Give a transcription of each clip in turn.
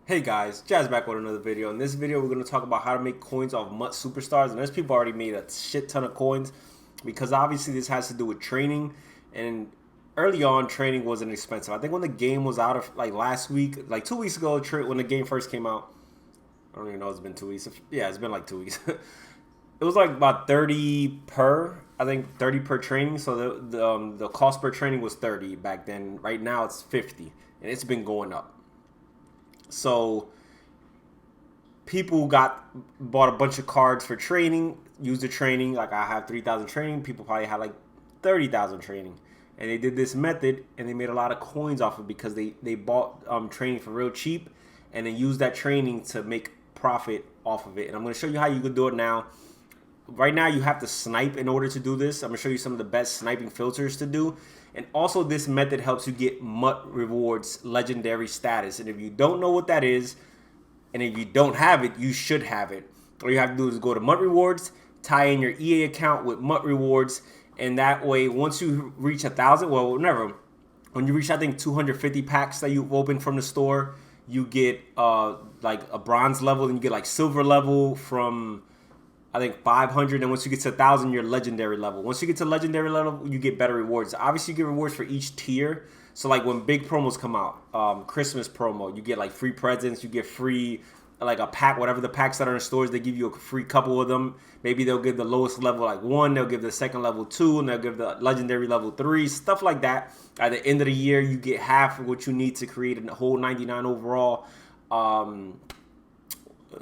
Hey guys, Jazz back with another video. In this video, we're going to talk about how to make coins off MUT Superstars. And there's people already made a shit ton of coins because obviously this has to do with training. And early on, training wasn't expensive. I think when the game was out of like last week, like 2 weeks ago, when the game first came out, I don't even know, it's been 2 weeks. Yeah, it's been like 2 weeks. It was like about 30 per, I think 30 per training. So the cost per training was 30 back then. Right now it's 50 and it's been going up. So people bought a bunch of cards for training, used the training. Like I have 3,000 training. People probably had like 30,000 training, and they did this method and they made a lot of coins off of it because they bought training for real cheap, and then used that training to make profit off of it. And I'm going to show you how you can do it now. Right now you have to snipe in order to do this. I'm going to show you some of the best sniping filters to do. And also this method helps you get MUT rewards legendary status. And if you don't know what that is, and if you don't have it, you should have it. All you have to do is go to MUT rewards, tie in your EA account with MUT rewards, and that way once you reach 1,000, well, never. When you reach, I think, 250 packs that you've opened from the store, you get like a bronze level, and you get like silver level from I think 500, and once you get to 1,000, you're legendary level. Once you get to legendary level, you get better rewards. Obviously, you get rewards for each tier. So like when big promos come out, Christmas promo, you get like free presents, you get free like a pack, whatever the packs that are in stores, they give you a free couple of them. Maybe they'll give the lowest level like 1, they'll give the second level 2, and they'll give the legendary level 3, stuff like that. At the end of the year, you get half of what you need to create a whole 99 overall.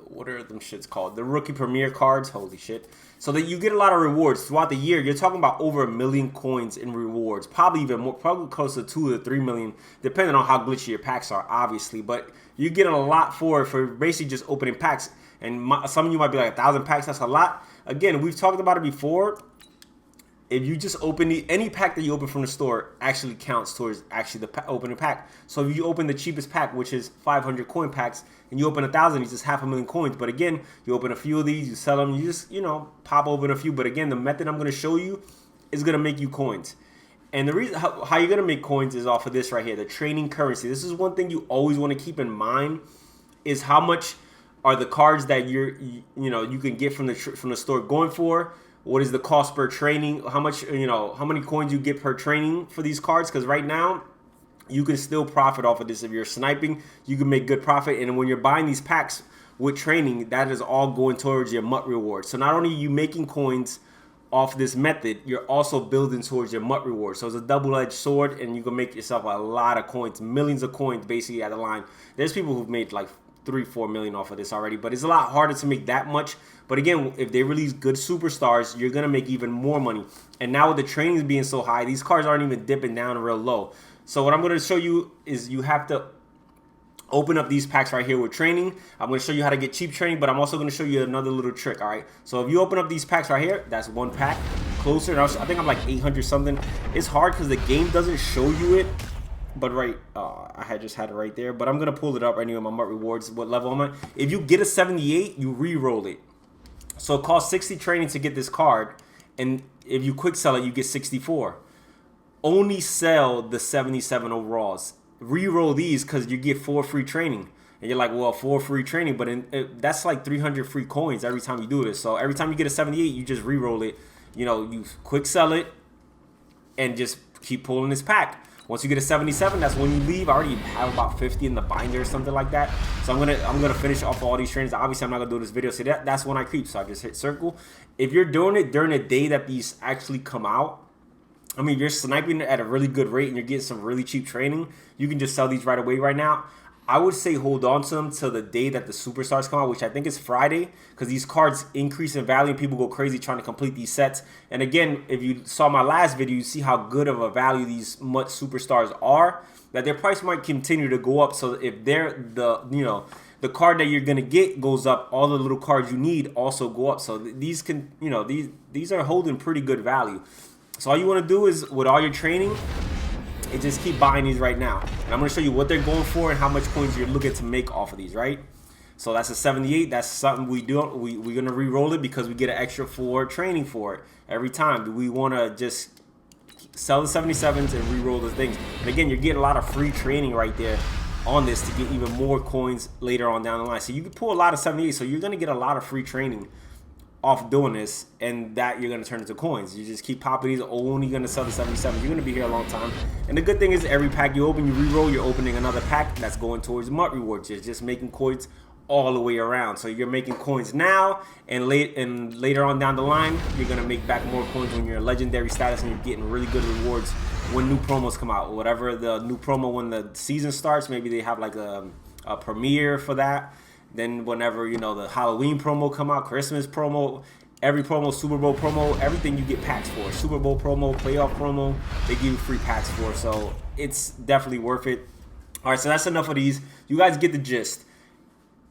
What are them shits called? The rookie premier cards. Holy shit. So that you get a lot of rewards throughout the year. You're talking about over 1 million coins in rewards. Probably even more, probably close to 2 to 3 million, depending on how glitchy your packs are, obviously. But you get a lot for basically just opening packs. And some of you might be like 1,000 packs, that's a lot. Again, we've talked about it before. If you just open any pack that you open from the store actually counts towards actually the opening pack. So if you open the cheapest pack, which is 500 coin packs, and you open 1,000, it's just 500,000 coins. But again, you open a few of these, you sell them, you just, pop open a few. But again, the method I'm going to show you is going to make you coins. And the reason how you're going to make coins is off of this right here, the training currency. This is one thing you always want to keep in mind, is how much are the cards that you can get from the store going for. What is the cost per training? How much, how many coins you get per training for these cards? Because right now, you can still profit off of this. If you're sniping, you can make good profit. And when you're buying these packs with training, that is all going towards your MUT reward. So not only are you making coins off this method, you're also building towards your MUT reward. So it's a double-edged sword, and you can make yourself a lot of coins, millions of coins basically at the line. There's people who've made like 3-4 million off of this already, but it's a lot harder to make that much. But again, if they release good superstars, you're gonna make even more money. And now with the trainings being so high, these cards aren't even dipping down real low. So what I'm gonna show you is you have to open up these packs right here with training. I'm gonna show you how to get cheap training, but I'm also gonna show you another little trick. All right, so if you open up these packs right here, that's one pack. Closer, and I think I'm like 800 something. It's hard because the game doesn't show you it. But I just had it right there. But I'm going to pull it up right now in my MUT rewards, what level I'm at. If you get a 78, you re-roll it. So it costs 60 training to get this card. And if you quick sell it, you get 64. Only sell the 77 overalls. Re-roll these because you get 4 free training. And you're like, well, 4 free training. But that's like 300 free coins every time you do this. So every time you get a 78, you just re-roll it. You quick sell it and just keep pulling this pack. Once you get a 77, that's when you leave. I already have about 50 in the binder or something like that. So I'm gonna finish off all these trainings. Obviously, I'm not gonna do this video. So that's when I creep. So I just hit circle. If you're doing it during the day that these actually come out, I mean, if you're sniping at a really good rate and you're getting some really cheap training, you can just sell these right away right now. I would say hold on to them till the day that the superstars come out, which I think is Friday, because these cards increase in value and people go crazy trying to complete these sets. And again, if you saw my last video, you see how good of a value these MUT superstars are, that their price might continue to go up. So if they're the card that you're gonna get goes up, all the little cards you need also go up. So these can, these are holding pretty good value. So all you want to do is, with all your training, and just keep buying these right now. And I'm going to show you what they're going for and how much coins you're looking to make off of these, right? So that's a 78. That's something we do. We're going to re-roll it because we get an extra 4 training for it every time. Do we want to just sell the 77s and re-roll the things? And again, you're getting a lot of free training right there on this to get even more coins later on down the line. So you can pull a lot of 78. So you're going to get a lot of free training off doing this, and that you're going to turn into coins. You just keep popping these, only going to sell the 77. You're going to be here a long time. And the good thing is every pack you open, you re-roll, you're opening another pack that's going towards MUT rewards. You're just making coins all the way around. So you're making coins now, and later on down the line, you're going to make back more coins when you're a legendary status and you're getting really good rewards when new promos come out. Whatever the new promo, when the season starts, maybe they have like a premiere for that. Then whenever, you know, the Halloween promo come out, Christmas promo, every promo, Super Bowl promo, everything you get packs for. Super Bowl promo, playoff promo, they give you free packs for. So it's definitely worth it. All right, so that's enough of these. You guys get the gist.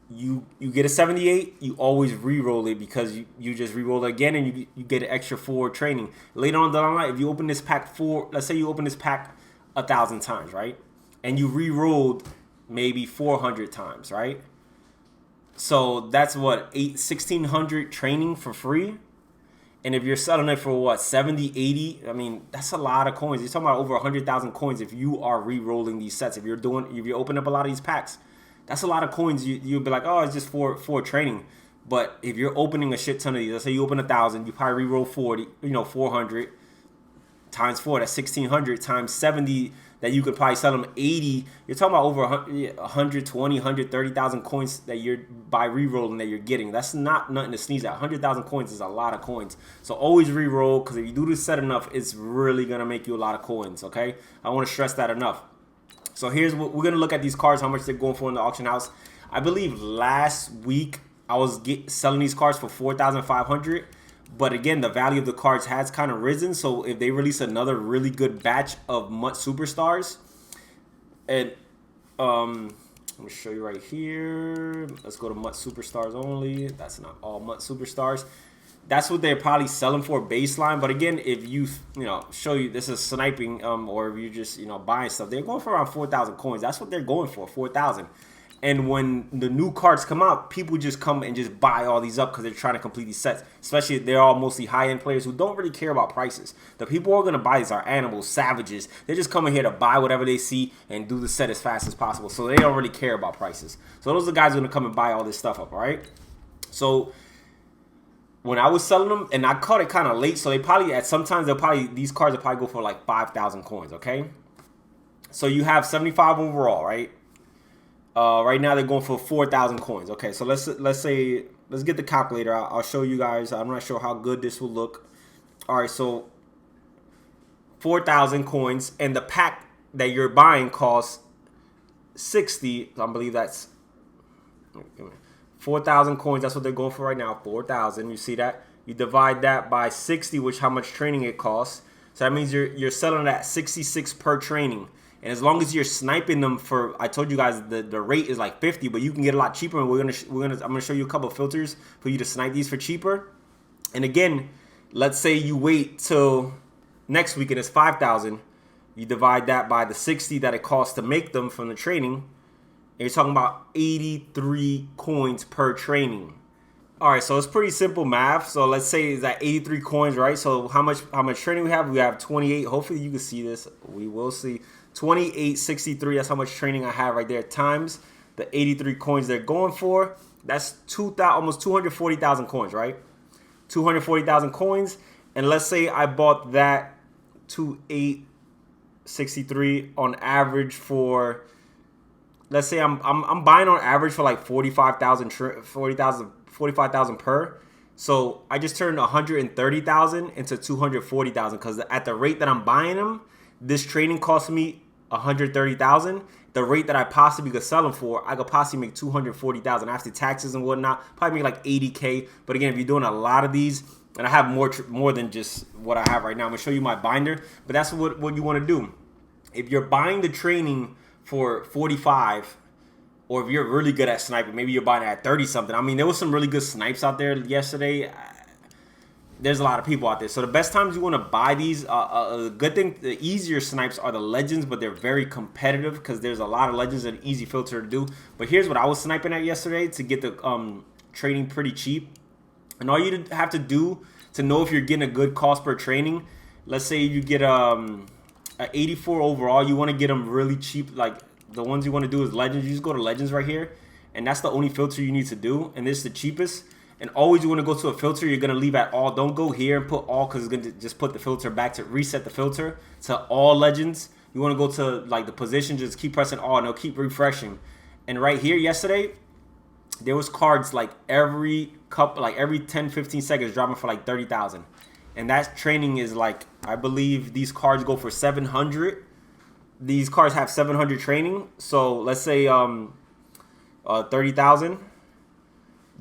You get a 78, you always re-roll it, because you just re-roll it again, and you get an extra 4 training. Later on down the line, if you open this pack let's say you open this pack 1,000 times, right? And you re-rolled maybe 400 times, right? So that's what, 1,600 training for free. And if you're selling it for what, 70, 80, I mean, that's a lot of coins. You're talking about over 100,000 coins if you are re-rolling these sets. If you open up a lot of these packs, that's a lot of coins. You'll be like, oh, it's just for training. But if you're opening a shit ton of these, let's say you open 1,000, you probably re-roll 40, 400 times 4, that's 1,600 times 70. That you could probably sell them 80. You're talking about over 120, 130,000 coins that you're by re-rolling that you're getting. That's not nothing to sneeze at. 100,000 coins is a lot of coins. So always re-roll, because if you do this set enough, it's really gonna make you a lot of coins. Okay, I want to stress that enough. So here's what we're gonna look at, these cards, how much they're going for in the auction house. I believe last week I was selling these cards for 4,500. But again, the value of the cards has kind of risen. So if they release another really good batch of MUT Superstars, and let me show you right here. Let's go to MUT Superstars only. That's not all MUT Superstars. That's what they're probably selling for baseline. But again, if you show you this is sniping, or if you're just buying stuff, they're going for around 4,000 coins. That's what they're going for, 4,000. And when the new cards come out, people just come and just buy all these up because they're trying to complete these sets. Especially if they're all mostly high-end players who don't really care about prices. The people who are going to buy these are animals, savages. They're just coming here to buy whatever they see and do the set as fast as possible. So they don't really care about prices. So those are the guys who are going to come and buy all this stuff up, all right? So when I was selling them, and I caught it kind of late, so they probably, these cards will probably go for like 5,000 coins, okay? So you have 75 overall, right? Right now they're going for 4,000 coins. Okay, so let's get the calculator out. I'll show you guys. I'm not sure how good this will look. All right, so 4,000 coins, and the pack that you're buying costs 60. I believe that's 4,000 coins. That's what they're going for right now. 4,000. You see that? You divide that by 60, which how much training it costs. So that means you're selling at 66 per training. And as long as you're sniping them for, I told you guys the rate is like 50, but you can get a lot cheaper. And I'm gonna show you a couple of filters for you to snipe these for cheaper. And again, let's say you wait till next week and it's 5,000. You divide that by the 60 that it costs to make them from the training, and you're talking about 83 coins per training. All right, so it's pretty simple math. So let's say it's at 83 coins, right? So how much training we have? We have 28. Hopefully you can see this. We will see. 2863, that's how much training I have right there, times the 83 coins they're going for. That's almost 240,000 coins, right? 240,000 coins. And let's say I bought that 2863 on average for, let's say I'm buying on average for like 45,000 per. So I just turned 130,000 into 240,000, because at the rate that I'm buying them, this training cost me 130,000. The rate that I possibly could sell them for, I could possibly make 240,000 after taxes and whatnot. Probably make like 80K. But again, if you're doing a lot of these, and I have more than just what I have right now, I'm gonna show you my binder. But that's what you want to do. If you're buying the training for 45, or if you're really good at sniping, maybe you're buying it at 30 something. I mean, there was some really good snipes out there yesterday. There's a lot of people out there. So the best times you want to buy these, a good thing, the easier snipes are the legends, but they're very competitive because there's a lot of legends that are easy filter to do. But here's what I was sniping at yesterday to get the training pretty cheap. And all you have to do to know if you're getting a good cost per training, let's say you get a 84 overall, you want to get them really cheap, like the ones you want to do is Legends. You just go to Legends right here, and that's the only filter you need to do, and this is the cheapest. And always you want to go to a filter, you're going to leave at all. Don't go here and put all, because it's going to just put the filter back to reset the filter to all Legends. You want to go to like the position, just keep pressing all, and it'll keep refreshing. And right here yesterday, there was cards like every 10-15 seconds dropping for like 30,000. And that training is like, I believe these cards go for 700. These cards have 700 training. So let's say 30,000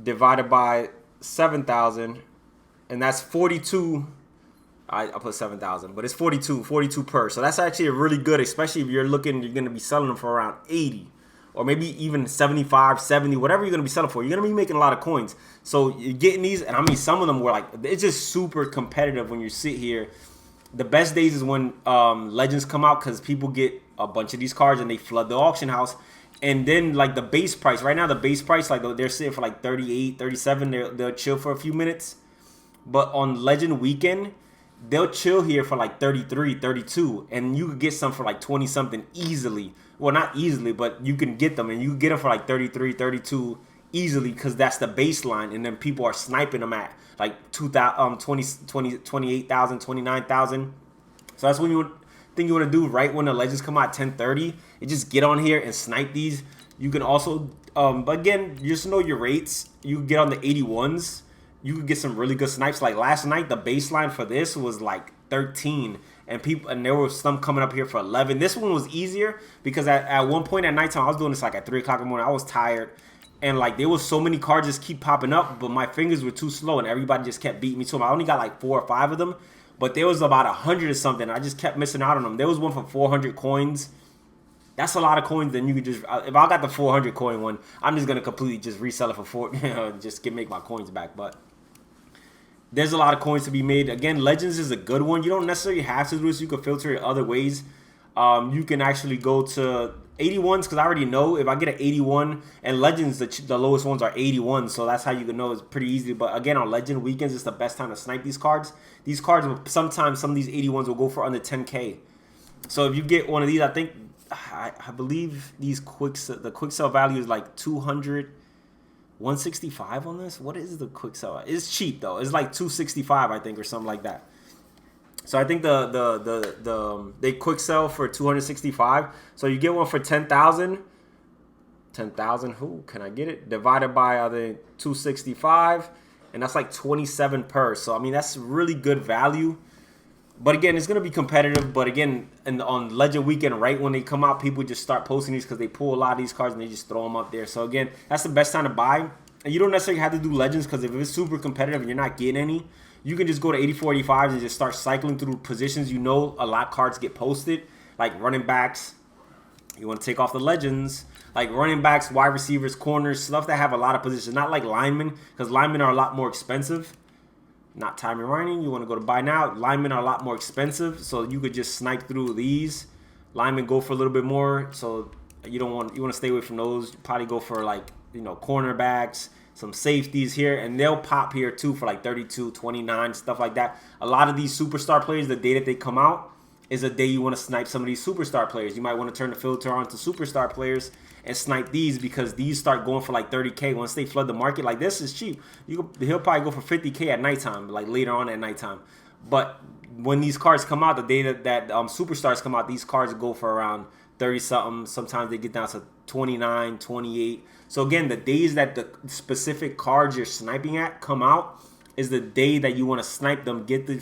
divided by 7,000, and that's 42. I put 7,000, but it's 42 per. So that's actually a really good, especially if you're going to be selling them for around 80 or maybe even 75, 70, whatever you're going to be selling for. You're going to be making a lot of coins. So you're getting these, and I mean, some of them were like, it's just super competitive when you sit here. The best days is when Legends come out, because people get a bunch of these cards and they flood the auction house. And then like the base price, right now the base price, like they're sitting for like 38, 37, they'll chill for a few minutes. But on Legend weekend, they'll chill here for like 33, 32, and you could get some for like 20 something easily. Well, not easily, but you can get them, and you can get them for like 33, 32 easily, because that's the baseline. And then people are sniping them at like 28,000, 29,000. So that's when you thing you want to do right when the Legends come out at 10:30. You just get on here and snipe these. You can also, but again, you just know your rates. You can get on the 81s. You could get some really good snipes. Like last night, the baseline for this was like 13, and there was some coming up here for 11. This one was easier because at one point at nighttime, I was doing this like at 3 o'clock in the morning. I was tired, and like there was so many cards just keep popping up, but my fingers were too slow, and everybody just kept beating me to them. I only got like 4 or 5 of them. But there was about 100 or something. I just kept missing out on them. There was one for 400 coins. That's a lot of coins. Then you could just, if I got the 400 coin one, I'm just gonna completely just resell it for 4, just make my coins back. But there's a lot of coins to be made. Again, Legends is a good one. You don't necessarily have to do this. You can filter it other ways. You can actually go to 81s, because I already know if I get an 81, and Legends, the lowest ones are 81, so that's how you can know it's pretty easy. But again, on Legend weekends, it's the best time to snipe these cards. These cards, sometimes some of these 81s will go for under 10K. So if you get one of these, I think, I believe these the quick sell value is like 200, 165 on this. What is the quick sell? It's cheap though. It's like 265, I think, or something like that. So I think they quick sell for 265. So you get one for 10,000. 10,000. Who can I get it? Divided by 265, and that's like 27 per. So I mean, that's really good value. But again, it's gonna be competitive. But again, on Legend weekend, right when they come out, people just start posting these because they pull a lot of these cards and they just throw them up there. So again, that's the best time to buy. And you don't necessarily have to do Legends, because if it's super competitive and you're not getting any, you can just go to 84, 85s and just start cycling through positions. You know, a lot of cards get posted, like running backs. You want to take off the Legends, like running backs, wide receivers, corners, stuff that have a lot of positions. Not like linemen, because linemen are a lot more expensive. Not time reminding. You want to go to buy now. Linemen are a lot more expensive, so you could just snipe through these. Linemen go for a little bit more, so you want to stay away from those. You probably go for like, cornerbacks, some safeties here, and they'll pop here too for like 32, 29, stuff like that. A lot of these superstar players, the day that they come out is a day you want to snipe some of these superstar players. You might want to turn the filter on to superstar players and snipe these, because these start going for like 30K once they flood the market. Like, this is cheap. He'll probably go for 50K at nighttime, like later on at nighttime. But when these cards come out, the day that superstars come out, these cards go for around 30 something. Sometimes they get down to 29, 28. So again, the days that the specific cards you're sniping at come out is the day that you want to snipe them, get the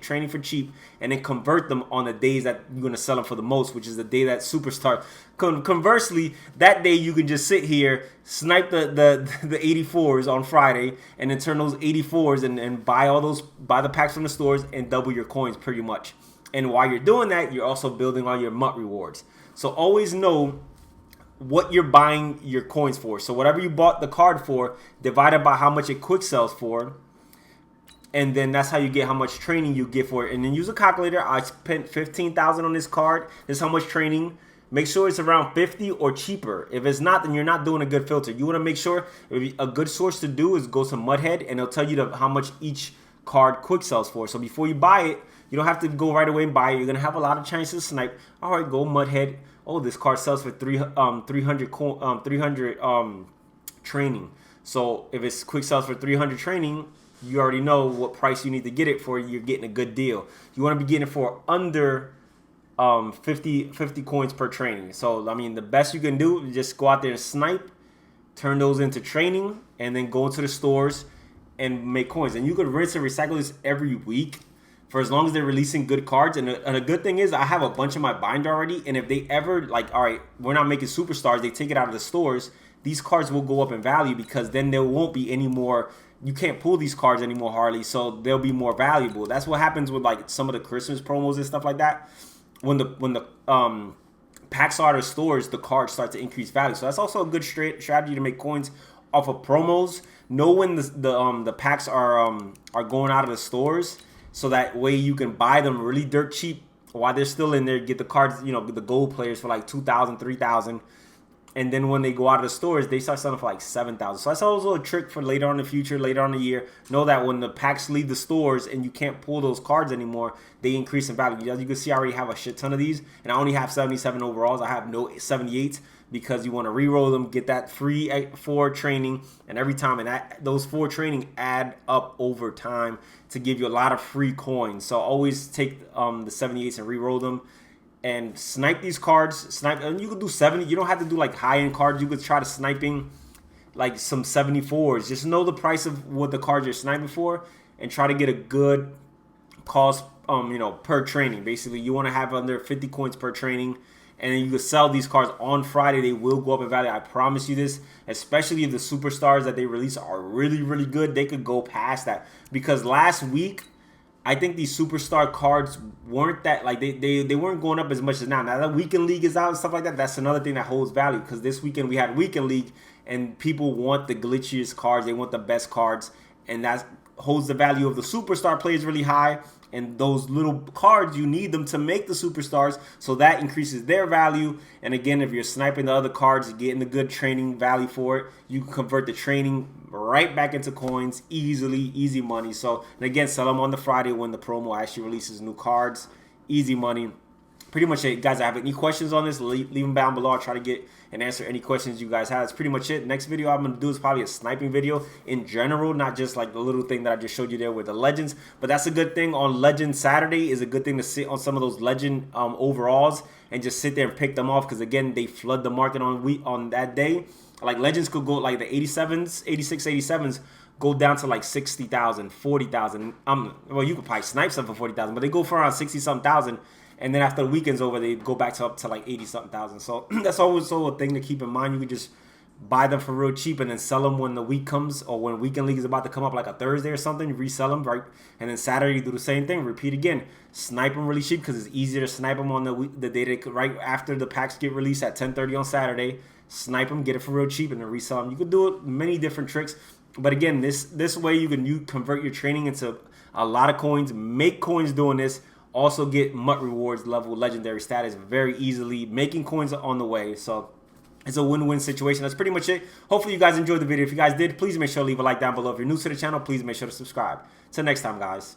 training for cheap, and then convert them on the days that you're going to sell them for the most, which is the day that superstar. Conversely, that day you can just sit here, snipe the 84s on Friday, and then turn those 84s and buy the packs from the stores and double your coins pretty much. And while you're doing that, you're also building on your MUT rewards. So always know what you're buying your coins for. So whatever you bought the card for, divided by how much it quick sells for, and then that's how you get how much training you get for it. And then use a calculator. I spent 15,000 on this card. This is how much training. Make sure it's around 50 or cheaper. If it's not, then you're not doing a good filter. You want to make sure a good source to do is go to Mudhead, and it'll tell you how much each card quick sells for. So before you buy it, you don't have to go right away and buy it. You're going to have a lot of chances to snipe. All right, go Mudhead. oh, this card sells for 300 training. So if it's quick sells for 300 training, you already know what price you need to get it for. You're getting a good deal. You want to be getting it for under 50 coins per training. So I mean, the best you can do is just go out there and snipe, turn those into training, and then go into the stores and make coins. And you could rinse and recycle this every week for as long as they're releasing good cards. And a good thing is I have a bunch in my binder already. And if they ever like, all right, we're not making superstars, they take it out of the stores, these cards will go up in value because then there won't be any more. You can't pull these cards anymore hardly, so they'll be more valuable. That's what happens with like some of the Christmas promos and stuff like that. When the packs are out of stores, the cards start to increase value. So that's also a good strategy to make coins off of promos. Know when the packs are going out of the stores, so that way you can buy them really dirt cheap while they're still in there. Get the cards, you know, the gold players for like 2,000, 3,000. And then when they go out of the stores, they start selling for like 7,000. So that's also a trick for later on in the future, later on in the year. Know that when the packs leave the stores and you can't pull those cards anymore, they increase in value. As you can see, I already have a shit ton of these. And I only have 77 overalls. I have no 78s because you want to re-roll them, get that free 4 training. And every time, and those 4 training add up over time to give you a lot of free coins. So always take the 78s and re-roll them. And snipe these cards, and you could do 70. You don't have to do like high-end cards. You could try to sniping like some 74s. Just know the price of what the cards you're sniping for, and try to get a good cost, per training. Basically, you want to have under 50 coins per training, and then you can sell these cards on Friday. They will go up in value. I promise you this. Especially if the superstars that they release are really, really good, they could go past that. Because last week, I think these superstar cards weren't that, like, they weren't going up as much as now. Now that Weekend League is out and stuff like that, that's another thing that holds value. Because this weekend we had Weekend League, and people want the glitchiest cards. They want the best cards. And that holds the value of the superstar players really high. And those little cards, you need them to make the superstars. So that increases their value. And again, if you're sniping the other cards, you're getting the good training value for it. You can convert the training right back into coins easily, easy money. So, and again, sell them on the Friday when the promo actually releases new cards. Easy money. Pretty much it. Guys, I have any questions on this, leave them down below. I'll try to get and answer any questions you guys have. That's pretty much it. Next video I'm going to do is probably a sniping video in general, not just like the little thing that I just showed you there with the legends. But that's a good thing on Legend Saturday, is a good thing to sit on some of those legend overalls and just sit there and pick them off, because again, they flood the market on that day. Like legends could go like the 87s, 86, 87s go down to like 60,000, 40,000. Well, you could probably snipe some for 40,000, but they go for around 60-something thousand. And then after the weekend's over, they go back to up to like 80-something thousand. So that's always a thing to keep in mind. You can just buy them for real cheap and then sell them when the week comes, or when Weekend League is about to come up, like a Thursday or something. Resell them, right? And then Saturday, you do the same thing. Repeat again. Snipe them really cheap, because it's easier to snipe them on the day right after the packs get released at 10:30 on Saturday. Snipe them, get it for real cheap, and then resell them. You can do it many different tricks. But again, this way you convert your training into a lot of coins, make coins doing this. Also get MUT rewards level legendary status very easily, making coins on the way. So it's a win-win situation. That's pretty much it. Hopefully you guys enjoyed the video. If you guys did, please make sure to leave a like down below. If you're new to the channel, please make sure to subscribe. Till next time, guys.